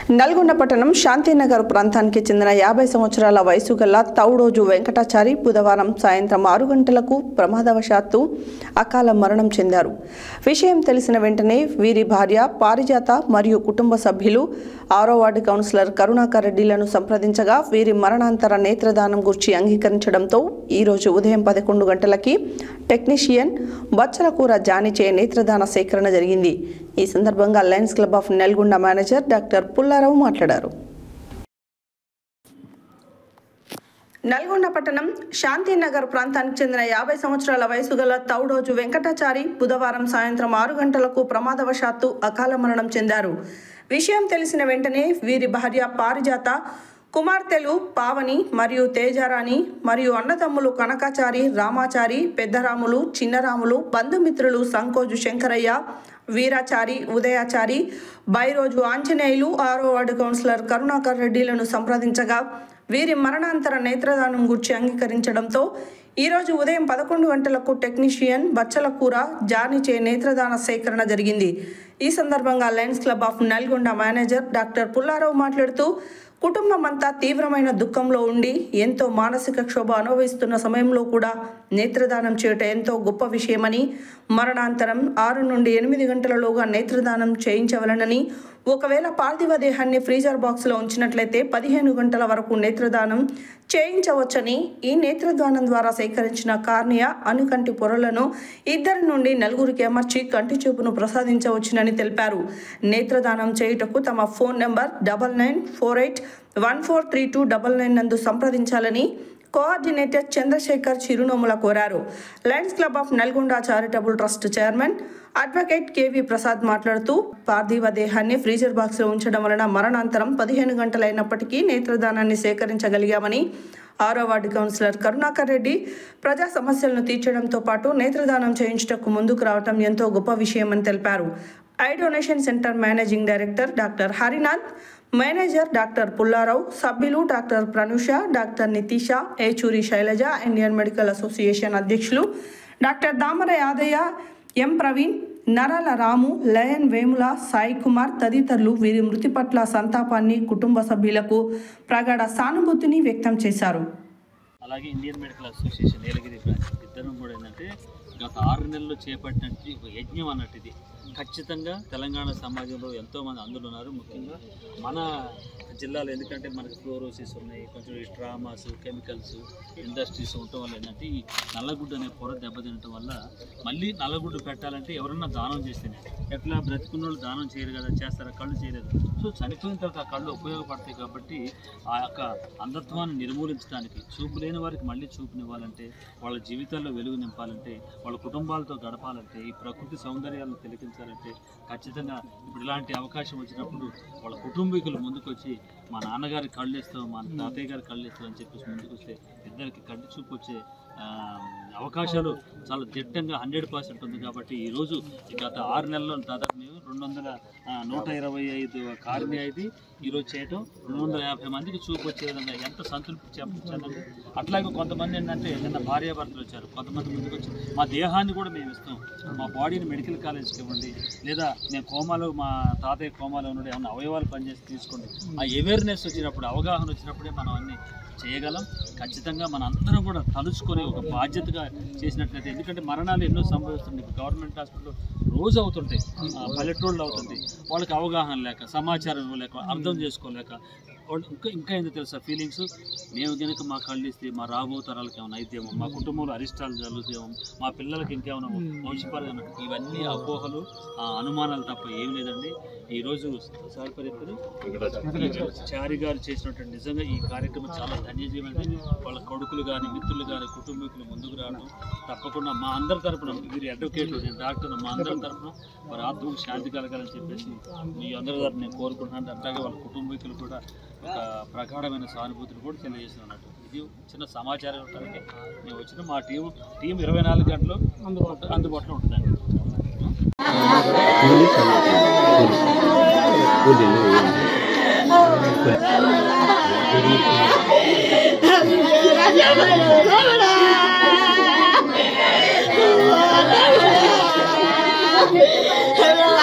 నల్గొండ పట్టణం శాంతినగర్ ప్రాంతానికి చెందిన 50 సంవత్సరాల వయసు గల తౌడోజు వెంకటాచారి బుధవారం సాయంత్రం 6 గంటలకు ప్రమాదవశాత్తు అకాల మరణం చెందారు. విషయం తెలిసిన వెంటనే వీరి భార్య పారిజాత మరియు కుటుంబ సభ్యులు 6వ వార్డు కౌన్సిలర్ కరుణాకర్ రెడ్డిలను సంప్రదించగా వీరి మరణాంతర నేత్రదానం గురించి అంగీకరించడంతో ఈ రోజు ఉదయం 11 గంటలకి టెక్నీషియన్ బచ్చలకూర జానిచే నేత్రదాన సేకరణ జరిగింది. ఈ సందర్భంగా Lions club of Nalgonda manager doctor Pullarao మాట్లాడారు. నల్గొండ పట్టణం శాంతినగర్ ప్రాంతానికి చెందిన 50 సంవత్సరాల వయసు గల తౌడోజు వెంకటాచారి బుధవారం సాయంత్రం 6 గంటలకు ప్రమాదవశాత్తు అకాల మరణం చెందారు. విషయం తెలిసిన వెంటనే వీరి భార్య పారిజాత, కుమార్తెలు పావని మరియు తేజారాణి మరియు అన్నదమ్ములు కనకాచారి, రామాచారి, పెద్దరాములు, చిన్నరాములు, బంధుమిత్రులు సంకోజు శంకరయ్య, వీరాచారి, ఉదయాచారి, బైరోజు ఆంజనేయులు 6వ వార్డు కౌన్సిలర్ కరుణాకర్ రెడ్డిలను సంప్రదించగా వీరి మరణాంతర నేత్రదానం గురించి అంగీకరించడంతో ఈరోజు ఉదయం 11 గంటలకు టెక్నీషియన్ బచ్చలకూర జానిచే నేత్రదాన సేకరణ జరిగింది. ఈ సందర్భంగా Lions club of Nalgonda manager doctor Pullarao మాట్లాడుతూ కుటుంబం అంతా తీవ్రమైన దుఃఖంలో ఉండి ఎంతో మానసిక క్షోభ అనుభవిస్తున్న సమయంలో కూడా నేత్రదానం చేయటం ఎంతో గొప్ప విషయమని, మరణాంతరం 6 నుండి 8 గంటలలోగా నేత్రదానం చేయించవలనని, ఒకవేళ పార్థివ దేహాన్ని ఫ్రీజర్ బాక్స్లో ఉంచినట్లయితే 15 గంటల వరకు నేత్రదానం చేయించవచ్చని, ఈ నేత్రదానం ద్వారా సేకరించిన కార్నియా అనుకంటి పొరలను 2 నుండి 4 అమర్చి కంటి చూపును ప్రసాదించవచ్చునని తెలిపారు. నేత్రదానం చేయుటకు తమ ఫోన్ నెంబర్ 9948143299 నందు సంప్రదించాలని కోఆర్డినేటర్ చంద్రశేఖర్ చిరునోముల కోరారు. Lions club of Nalgonda charitable trust chairman advocate KV Prasad మాట్లాడుతూ పార్థివ దేహాన్ని ఫ్రీజర్ బాక్స్లో ఉంచడం వలన మరణాంతరం 15 గంటలైనప్పటికీ నేత్రదానాన్ని సేకరించగలిగామని, 6వ వార్డు కౌన్సిలర్ కరుణాకర్ రెడ్డి ప్రజా సమస్యలను తీర్చడంతో పాటు నేత్రదానం చేయించుటకు ముందుకు రావడం ఎంతో గొప్ప విషయమని తెలిపారు. Eye donation centre managing director doctor Harinath, manager doctor Pullarao, సభ్యులు doctor Pranusha, doctor Nitisha, Yechuri Sailaja, Indian medical association అధ్యక్షులు doctor Damara Yadaiah, M Praveen, Narala Ramu, lion Vemula, Sai Kumar తదితరులు వీరి మృతి పట్ల సంతాపాన్ని, కుటుంబ సభ్యులకు ప్రగాఢ సానుభూతిని వ్యక్తం చేశారు. అలాగే ఇండియన్ మెడికల్ అసోసియేషన్ నీలగిరి బ్రాంచ్ ఇద్దరం కూడా ఏంటంటే గత 6 నెలల్లో చేపట్టినట్టు ఒక యజ్ఞం అన్నట్టు ఇది. ఖచ్చితంగా తెలంగాణ సమాజంలో ఎంతోమంది అందులో ఉన్నారు. ముఖ్యంగా మన జిల్లాలో ఎందుకంటే మనకి ఫ్లోరోసిస్ ఉన్నాయి, కొంచెం ఈ ట్రామాస్, కెమికల్స్ ఇండస్ట్రీస్ ఉండటం వల్ల ఏంటంటే ఈ నల్లగుడ్డు అనే పొర దెబ్బతినటం వల్ల మళ్ళీ నల్లగుడ్డు పెట్టాలంటే ఎవరన్నా దానం చేస్తేనే, ఎట్లా బ్రతికున్న వాళ్ళు దానం చేయరు కదా, చేస్తారా, కళ్ళు చేయలేదు. సో చనిపోయిన తర్వాత ఆ కళ్ళు ఉపయోగపడతాయి కాబట్టి ఆ యొక్క అంధత్వాన్ని నిర్మూలించడానికి, చూపు లేని వారికి మళ్ళీ చూపునివ్వాలంటే, వాళ్ళ జీవితాల్లో వెలుగు నింపాలంటే, వాళ్ళ కుటుంబాలతో గడపాలంటే, ఈ ప్రకృతి సౌందర్యాలను తిలకించాలంటే ఖచ్చితంగా ఇప్పుడు ఇలాంటి అవకాశం వచ్చినప్పుడు వాళ్ళ కుటుంబీకులు ముందుకు వచ్చి మా నాన్నగారికి కళ్ళు ఇస్తాం, మా తాతయ్య గారికి కళ్ళు ఇస్తాం అని చెప్పేసి ముందుకు వస్తే ఇద్దరికి కంటి చూపు వచ్చే అవకాశాలు చాలా దిట్టంగా 100% ఉంది. కాబట్టి ఈరోజు గత 6 నెలల్లో దాదాపు మేము 125 కార్నియా ఇది ఈరోజు చేయటం, 250 మందికి చూపు వచ్చే విధంగా ఎంత సంతృప్తి చెందండి. అట్లాగే కొంతమంది ఏంటంటే నిన్న భార్యాభర్తలు వచ్చారు, కొంతమంది ముందుకు వచ్చి మా దేహాన్ని కూడా మేము ఇస్తాం, మా బాడీని మెడికల్ కాలేజ్కి ఇవ్వండి, లేదా నేను కోమాలో మా తాతయ్య కోమాలో ఉన్నాడు ఏమన్నా అవయవాలు పనిచేసి తీసుకోండి. ఆ అవేర్నెస్ వచ్చినప్పుడు, అవగాహన వచ్చినప్పుడే మనం అన్ని చేయగలం. ఖచ్చితంగా మన అందరం కూడా తలుచుకొని ఒక బాధ్యతగా చేసినట్లయితే, ఎందుకంటే మరణాలు ఎన్నో సంభవిస్తున్నాయి. గవర్నమెంట్ హాస్పిటల్లో రోజు అవుతుంటాయి, పల్లెటూళ్ళు అవుతుంది. వాళ్ళకి అవగాహన లేక, సమాచారం లేక, అర్థం చేసుకోలేక ఇంకా ఏందో తెలుసా ఫీలింగ్స్, మేము కనుక మా కళ్ళు ఇస్తే మా రాబో తరాలకు ఏమైనా అయితేమో, మా కుటుంబంలో అరిష్టాలు జరుగుతామో, మా పిల్లలకి ఇంకేమైనా వంశపరంగా, ఇవన్నీ అపోహలు, అనుమానాలు తప్ప ఏం లేదండి. ఈరోజు సారిపరిద్దరు చారి గారు చేసినటువంటి నిజంగా ఈ కార్యక్రమం చాలా ధన్యజీవండి. వాళ్ళ కొడుకులు కానీ, మిత్రులు కానీ, కుటుంబీకులు ముందుకు రావడం తప్పకుండా మా అందరి తరపున, వీరి అడ్వకేట్లు, నేను డాక్టర్, మా అందరి తరపున వారి ఆత్మకు శాంతి కలగాలని చెప్పేసి మీ అందరి తరపున నేను కోరుకుంటున్నాను. అట్లాగే వాళ్ళ కుటుంబీకులు కూడా ఒక ప్రగాఢమైన సానుభూతిని కూడా తెలియజేస్తున్నట్టు. ఇది చిన్న సమాచారం ఇవ్వడానికి మేము వచ్చిన మా టీం 24 గంటలు అందుబాటులో ఉంటుందండి. Hello,